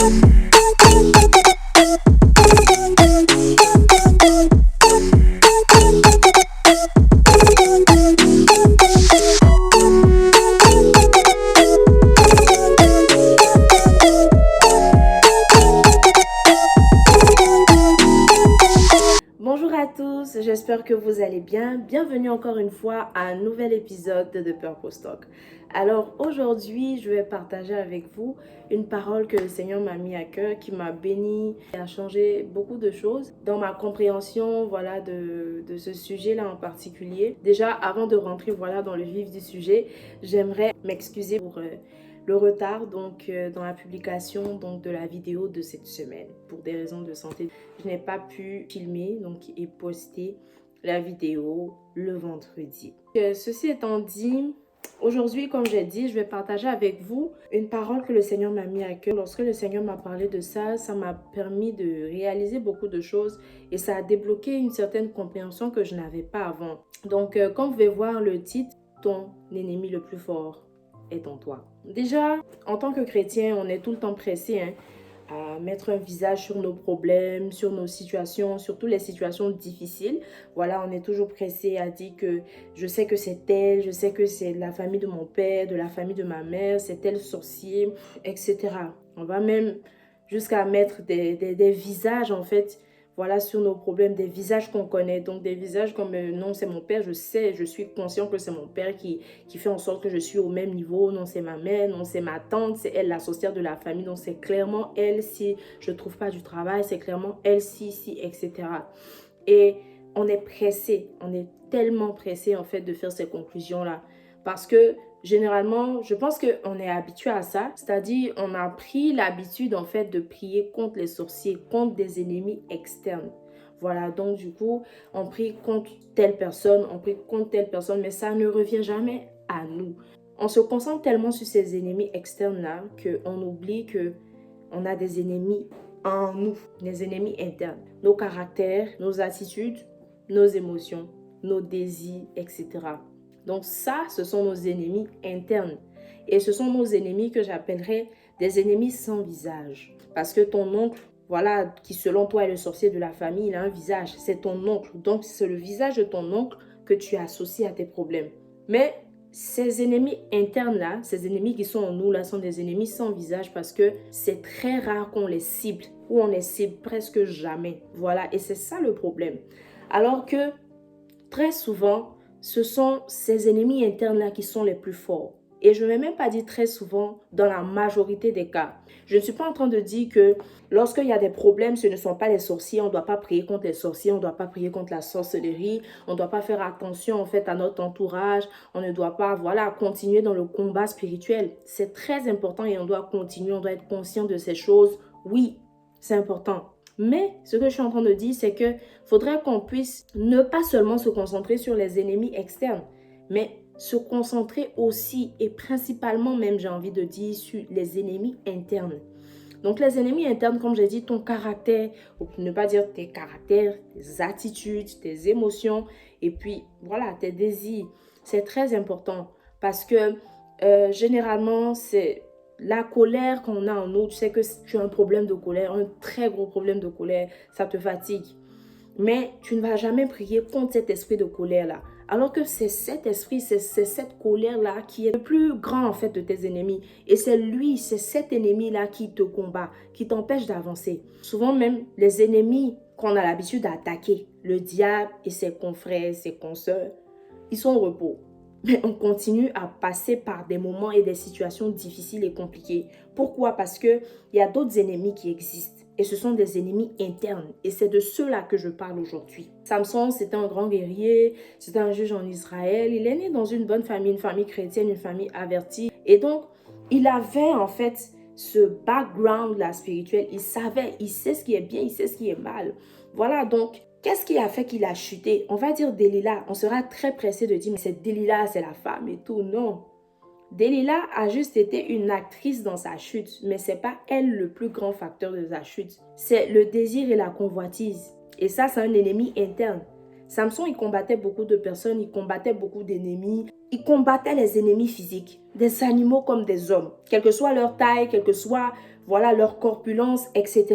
Bonjour à tous, j'espère que vous allez bien. Bienvenue encore une fois à un nouvel épisode de The Purpose Talk. Alors aujourd'hui, je vais partager avec vous une parole que le Seigneur m'a mis à cœur, qui m'a béni et a changé beaucoup de choses dans ma compréhension de ce sujet-là en particulier. Déjà, avant de rentrer dans le vif du sujet, j'aimerais m'excuser pour le retard dans la publication de la vidéo de cette semaine pour des raisons de santé. Je n'ai pas pu filmer et poster la vidéo le vendredi. Ceci étant dit, aujourd'hui, comme j'ai dit, je vais partager avec vous une parole que le Seigneur m'a mis à cœur. Lorsque le Seigneur m'a parlé de ça, ça m'a permis de réaliser beaucoup de choses et ça a débloqué une certaine compréhension que je n'avais pas avant. Donc, comme vous pouvez voir le titre, ton ennemi le plus fort est en toi. Déjà, en tant que chrétien, on est tout le temps pressé à mettre un visage sur nos problèmes, sur nos situations, surtout les situations difficiles. Voilà, on est toujours pressé à dire que je sais que c'est elle, je sais que c'est la famille de mon père, de la famille de ma mère, c'est tel sorcier, etc. On va même jusqu'à mettre des visages sur nos problèmes, des visages qu'on connaît. Donc des visages comme non, c'est mon père, je sais, je suis conscient que c'est mon père qui fait en sorte que je suis au même niveau. Non, c'est ma mère, non, c'est ma tante, c'est elle la sorcière de la famille. Donc c'est clairement elle si je ne trouve pas du travail, c'est clairement elle si, etc. Et on est pressé, on est tellement pressé de faire ces conclusions-là. Parce que généralement, je pense qu'on est habitué à ça. C'est-à-dire, on a pris l'habitude de prier contre les sorciers, contre des ennemis externes. Voilà, donc du coup, on prie contre telle personne, mais ça ne revient jamais à nous. On se concentre tellement sur ces ennemis externes-là qu'on oublie qu'on a des ennemis en nous, des ennemis internes. Nos caractères, nos attitudes, nos émotions, nos désirs, etc. Donc ça, ce sont nos ennemis internes. Et ce sont nos ennemis que j'appellerais des ennemis sans visage. Parce que ton oncle, qui selon toi est le sorcier de la famille, il a un visage. C'est ton oncle. Donc c'est le visage de ton oncle que tu associes à tes problèmes. Mais ces ennemis internes-là, ces ennemis qui sont en nous, là, sont des ennemis sans visage parce que c'est très rare qu'on les cible ou on les cible presque jamais. Voilà, et c'est ça le problème. Alors que très souvent, ce sont ces ennemis internes-là qui sont les plus forts. Et je ne vais même pas dire très souvent, dans la majorité des cas. Je ne suis pas en train de dire que lorsqu'il y a des problèmes, ce ne sont pas les sorciers. On ne doit pas prier contre les sorciers, on ne doit pas prier contre la sorcellerie. On ne doit pas faire attention à notre entourage. On ne doit pas continuer dans le combat spirituel. C'est très important et on doit continuer, on doit être conscient de ces choses. Oui, c'est important. Mais ce que je suis en train de dire, c'est qu'il faudrait qu'on puisse ne pas seulement se concentrer sur les ennemis externes, mais se concentrer aussi et principalement même, j'ai envie de dire, sur les ennemis internes. Donc les ennemis internes, comme j'ai dit, ton caractère, ou pour ne pas dire tes caractères, tes attitudes, tes émotions, et puis tes désirs. C'est très important parce que généralement, c'est la colère qu'on a en nous. Tu sais que tu as un problème de colère, un très gros problème de colère, ça te fatigue. Mais tu ne vas jamais prier contre cet esprit de colère-là. Alors que c'est cet esprit, c'est cette colère-là qui est le plus grand de tes ennemis. Et c'est cet ennemi-là qui te combat, qui t'empêche d'avancer. Souvent même, les ennemis qu'on a l'habitude d'attaquer, le diable et ses confrères, ses consoeurs, ils sont au repos. Mais on continue à passer par des moments et des situations difficiles et compliquées. Pourquoi? Parce qu'il y a d'autres ennemis qui existent. Et ce sont des ennemis internes. Et c'est de ceux-là que je parle aujourd'hui. Samson, c'était un grand guerrier. C'était un juge en Israël. Il est né dans une bonne famille, une famille chrétienne, une famille avertie. Et donc, il avait ce background-là spirituel. Il sait ce qui est bien, il sait ce qui est mal. Voilà, donc, qu'est-ce qui a fait qu'il a chuté? On va dire Delilah. On sera très pressé de dire, mais c'est Delilah, c'est la femme et tout. Non. Delilah a juste été une actrice dans sa chute, mais ce n'est pas elle le plus grand facteur de sa chute. C'est le désir et la convoitise. Et ça, c'est un ennemi interne. Samson, il combattait beaucoup de personnes, il combattait beaucoup d'ennemis. Il combattait les ennemis physiques, des animaux comme des hommes. Quelle que soit leur taille, quelle que soit voilà, leur corpulence, etc.,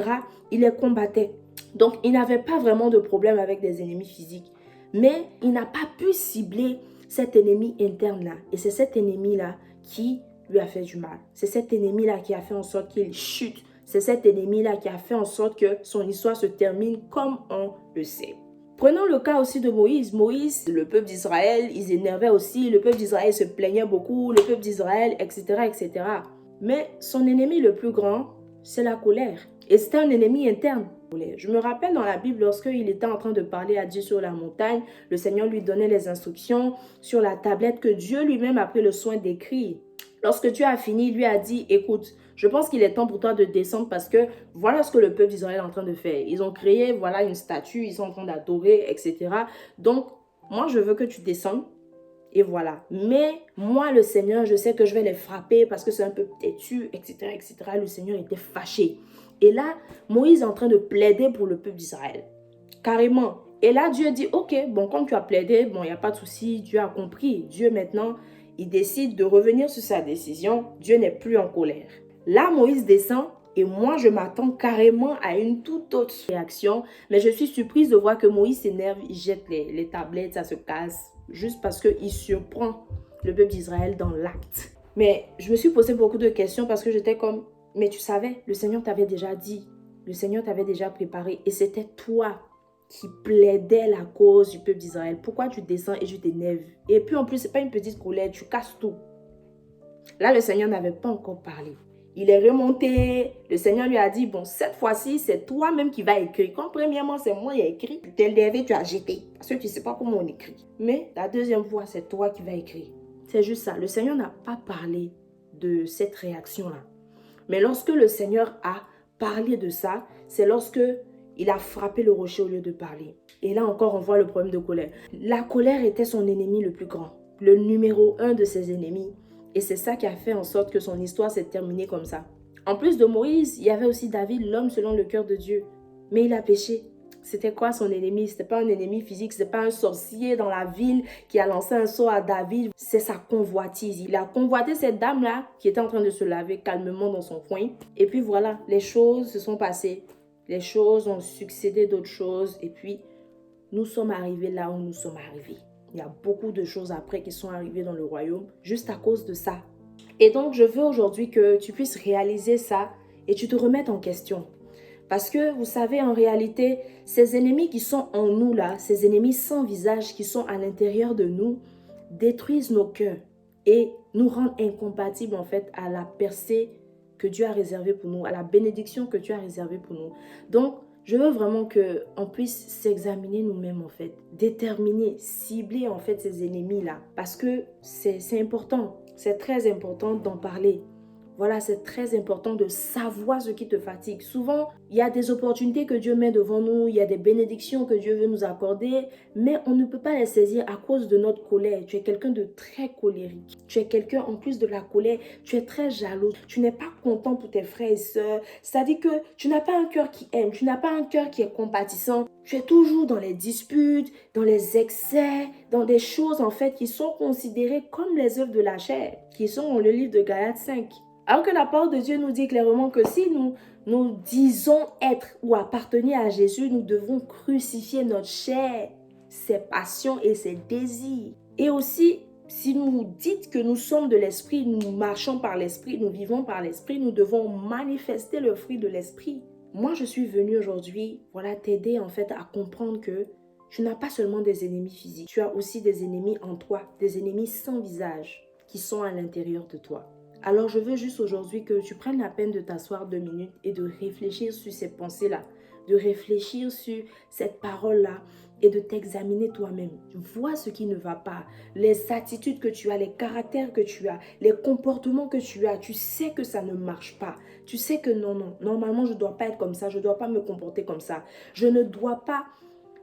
il les combattait. Donc, il n'avait pas vraiment de problème avec des ennemis physiques. Mais il n'a pas pu cibler cet ennemi interne-là. Et c'est cet ennemi-là qui lui a fait du mal. C'est cet ennemi-là qui a fait en sorte qu'il chute. C'est cet ennemi-là qui a fait en sorte que son histoire se termine comme on le sait. Prenons le cas aussi de Moïse. Moïse, le peuple d'Israël, ils énervaient aussi. Le peuple d'Israël se plaignait beaucoup. Le peuple d'Israël, etc., etc. Mais son ennemi le plus grand, c'est la colère. Et c'était un ennemi interne. Je me rappelle dans la Bible, lorsqu'il était en train de parler à Dieu sur la montagne, le Seigneur lui donnait les instructions sur la tablette que Dieu lui-même a pris le soin d'écrire. Lorsque Dieu a fini, il lui a dit, écoute, je pense qu'il est temps pour toi de descendre parce que voilà ce que le peuple d'Israël est en train de faire. Ils ont créé, voilà, une statue, ils sont en train d'adorer, etc. Donc, moi, je veux que tu descendes. Et voilà. Mais moi, le Seigneur, je sais que je vais les frapper parce que c'est un peu têtu, etc., etc. Le Seigneur était fâché. Et là, Moïse est en train de plaider pour le peuple d'Israël. Carrément. Et là, Dieu dit, ok, bon, comme tu as plaidé, bon, il n'y a pas de souci, Dieu a compris. Dieu, maintenant, il décide de revenir sur sa décision. Dieu n'est plus en colère. Là, Moïse descend et moi, je m'attends carrément à une toute autre réaction. Mais je suis surprise de voir que Moïse s'énerve, il jette les tablettes, ça se casse, juste parce qu'il surprend le peuple d'Israël dans l'acte. Mais je me suis posé beaucoup de questions parce que j'étais comme, mais tu savais, le Seigneur t'avait déjà dit, le Seigneur t'avait déjà préparé et c'était toi qui plaidais la cause du peuple d'Israël. Pourquoi tu descends et tu t'énerves? Et puis en plus, ce n'est pas une petite colère, tu casses tout. Là, le Seigneur n'avait pas encore parlé. Il est remonté. Le Seigneur lui a dit, bon, cette fois-ci, c'est toi-même qui vas écrire. Comme premièrement, c'est moi qui ai écrit. Tu t'es levé, tu as jeté. Parce que tu ne sais pas comment on écrit. Mais la deuxième fois, c'est toi qui vas écrire. C'est juste ça. Le Seigneur n'a pas parlé de cette réaction-là. Mais lorsque le Seigneur a parlé de ça, c'est lorsque il a frappé le rocher au lieu de parler. Et là encore, on voit le problème de colère. La colère était son ennemi le plus grand. Le numéro 1 de ses ennemis. Et c'est ça qui a fait en sorte que son histoire s'est terminée comme ça. En plus de Moïse, il y avait aussi David, l'homme selon le cœur de Dieu. Mais il a péché. C'était quoi son ennemi? C'était pas un ennemi physique, c'était pas un sorcier dans la ville qui a lancé un sort à David. C'est sa convoitise. Il a convoité cette dame-là qui était en train de se laver calmement dans son coin. Et puis voilà, les choses se sont passées. Les choses ont succédé d'autres choses. Et puis, nous sommes arrivés là où nous sommes arrivés. Il y a beaucoup de choses après qui sont arrivées dans le royaume juste à cause de ça. Et donc, je veux aujourd'hui que tu puisses réaliser ça et tu te remettes en question. Parce que, vous savez, en réalité, ces ennemis qui sont en nous là, ces ennemis sans visage qui sont à l'intérieur de nous, détruisent nos cœurs et nous rendent incompatibles en fait à la percée que Dieu a réservée pour nous, à la bénédiction que Dieu a réservée pour nous. Donc, je veux vraiment qu'on puisse s'examiner nous-mêmes en fait, déterminer, cibler en fait ces ennemis-là. Parce que c'est important, c'est très important d'en parler. Voilà, c'est très important de savoir ce qui te fatigue. Souvent, il y a des opportunités que Dieu met devant nous, il y a des bénédictions que Dieu veut nous accorder, mais on ne peut pas les saisir à cause de notre colère. Tu es quelqu'un de très colérique. Tu es quelqu'un, en plus de la colère, tu es très jaloux. Tu n'es pas content pour tes frères et sœurs. C'est-à-dire que tu n'as pas un cœur qui aime, tu n'as pas un cœur qui est compatissant. Tu es toujours dans les disputes, dans les excès, dans des choses en fait qui sont considérées comme les œuvres de la chair, qui sont dans le livre de Galates 5. Alors que la parole de Dieu nous dit clairement que si nous disons être ou appartenir à Jésus, nous devons crucifier notre chair, ses passions et ses désirs. Et aussi, si nous dites que nous sommes de l'esprit, nous marchons par l'esprit, nous vivons par l'esprit, nous devons manifester le fruit de l'esprit. Moi, je suis venue aujourd'hui, voilà, t'aider en fait à comprendre que tu n'as pas seulement des ennemis physiques, tu as aussi des ennemis en toi, des ennemis sans visage qui sont à l'intérieur de toi. Alors je veux juste aujourd'hui que tu prennes la peine de t'asseoir 2 minutes et de réfléchir sur ces pensées-là, de réfléchir sur cette parole-là et de t'examiner toi-même. Vois ce qui ne va pas, les attitudes que tu as, les caractères que tu as, les comportements que tu as. Tu sais que ça ne marche pas. Tu sais que non, normalement je ne dois pas être comme ça, je ne dois pas me comporter comme ça. Je ne dois pas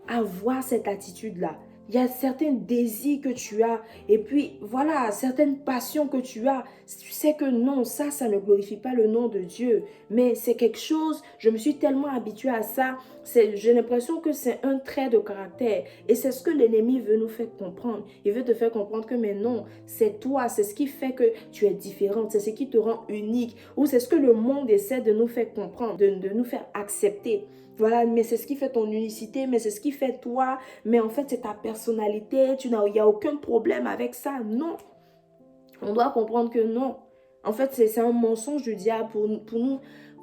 avoir cette attitude-là. Il y a certains désirs que tu as et puis voilà, certaines passions que tu as. Tu sais que non, ça ne glorifie pas le nom de Dieu. Mais c'est quelque chose, je me suis tellement habituée à ça. J'ai l'impression que c'est un trait de caractère. Et c'est ce que l'ennemi veut nous faire comprendre. Il veut te faire comprendre que mais non, c'est toi, c'est ce qui fait que tu es différente, c'est ce qui te rend unique. Ou c'est ce que le monde essaie de nous faire comprendre, de nous faire accepter. Voilà, mais c'est ce qui fait ton unicité, mais c'est ce qui fait toi, mais en fait c'est ta personnalité, il n'y a aucun problème avec ça. Non, on doit comprendre que non. En fait, c'est un mensonge du diable pour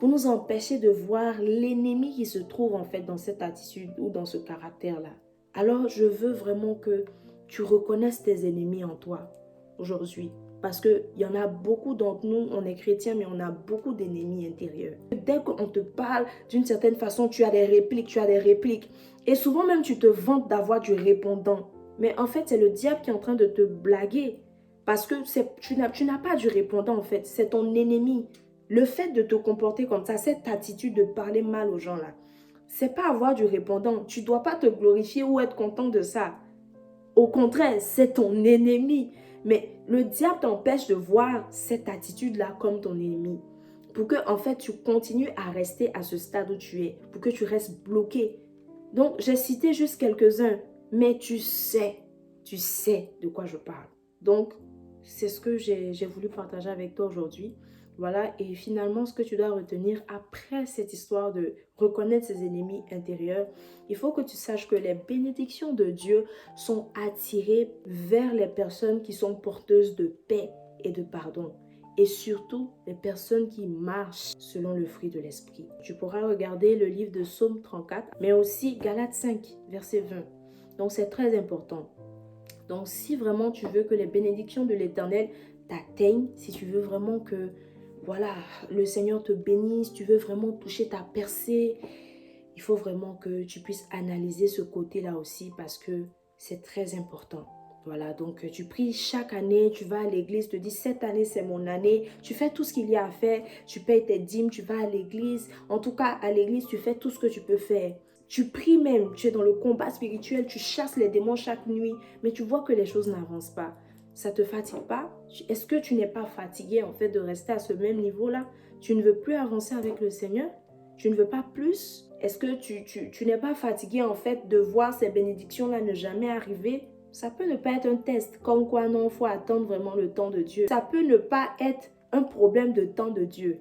nous empêcher de voir l'ennemi qui se trouve en fait dans cette attitude ou dans ce caractère-là. Alors, je veux vraiment que tu reconnaisses tes ennemis en toi aujourd'hui. Parce qu'il y en a beaucoup d'entre nous, on est chrétiens, mais on a beaucoup d'ennemis intérieurs. Dès qu'on te parle d'une certaine façon, tu as des répliques. Et souvent même, tu te vantes d'avoir du répondant. Mais en fait, c'est le diable qui est en train de te blaguer. Parce que tu n'as pas du répondant en fait, c'est ton ennemi. Le fait de te comporter comme ça, cette attitude de parler mal aux gens là, c'est pas avoir du répondant. Tu dois pas te glorifier ou être content de ça. Au contraire, c'est ton ennemi. Mais le diable t'empêche de voir cette attitude-là comme ton ennemi. Pour que, en fait, tu continues à rester à ce stade où tu es. Pour que tu restes bloqué. Donc, j'ai cité juste quelques-uns. Mais tu sais de quoi je parle. Donc, c'est ce que j'ai voulu partager avec toi aujourd'hui. Voilà, et finalement, ce que tu dois retenir après cette histoire de reconnaître ses ennemis intérieurs, il faut que tu saches que les bénédictions de Dieu sont attirées vers les personnes qui sont porteuses de paix et de pardon. Et surtout, les personnes qui marchent selon le fruit de l'esprit. Tu pourras regarder le livre de Psaume 34, mais aussi Galates 5, verset 20. Donc, c'est très important. Donc, si vraiment tu veux que les bénédictions de l'Éternel t'atteignent, si tu veux vraiment que, voilà, le Seigneur te bénisse, tu veux vraiment toucher ta percée, il faut vraiment que tu puisses analyser ce côté-là aussi parce que c'est très important. Voilà, donc tu pries chaque année, tu vas à l'église, tu te dis cette année c'est mon année, tu fais tout ce qu'il y a à faire, tu payes tes dîmes, tu vas à l'église, en tout cas à l'église tu fais tout ce que tu peux faire. Tu pries même, tu es dans le combat spirituel, tu chasses les démons chaque nuit, mais tu vois que les choses n'avancent pas. Ça ne te fatigue pas? Est-ce que tu n'es pas fatigué en fait de rester à ce même niveau-là? Tu ne veux plus avancer avec le Seigneur? Tu ne veux pas plus? Est-ce que tu n'es pas fatigué en fait de voir ces bénédictions-là ne jamais arriver? Ça peut ne pas être un test, comme quoi non, il faut attendre vraiment le temps de Dieu. Ça peut ne pas être un problème de temps de Dieu.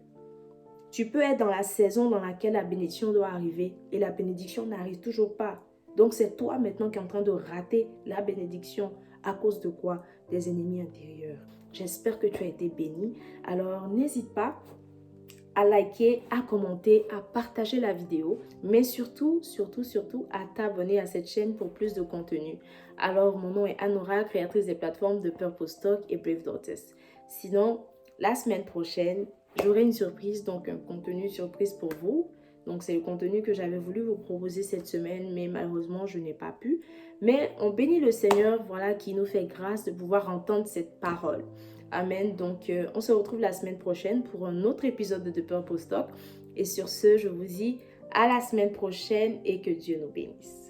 Tu peux être dans la saison dans laquelle la bénédiction doit arriver et la bénédiction n'arrive toujours pas. Donc c'est toi maintenant qui es en train de rater la bénédiction. À cause de quoi? Des ennemis intérieurs. J'espère que tu as été béni. Alors n'hésite pas à liker, à commenter, à partager la vidéo, mais surtout à t'abonner à cette chaîne pour plus de contenu. Alors, mon nom est Anora, créatrice des plateformes de Purpose Talk et Brave Daughters. Sinon, la semaine prochaine, j'aurai une surprise, donc un contenu surprise pour vous. Donc, c'est le contenu que j'avais voulu vous proposer cette semaine, mais malheureusement, je n'ai pas pu. Mais on bénit le Seigneur, voilà, qui nous fait grâce de pouvoir entendre cette parole. Amen. Donc, on se retrouve la semaine prochaine pour un autre épisode de The Purpose Talk. Et sur ce, je vous dis à la semaine prochaine et que Dieu nous bénisse.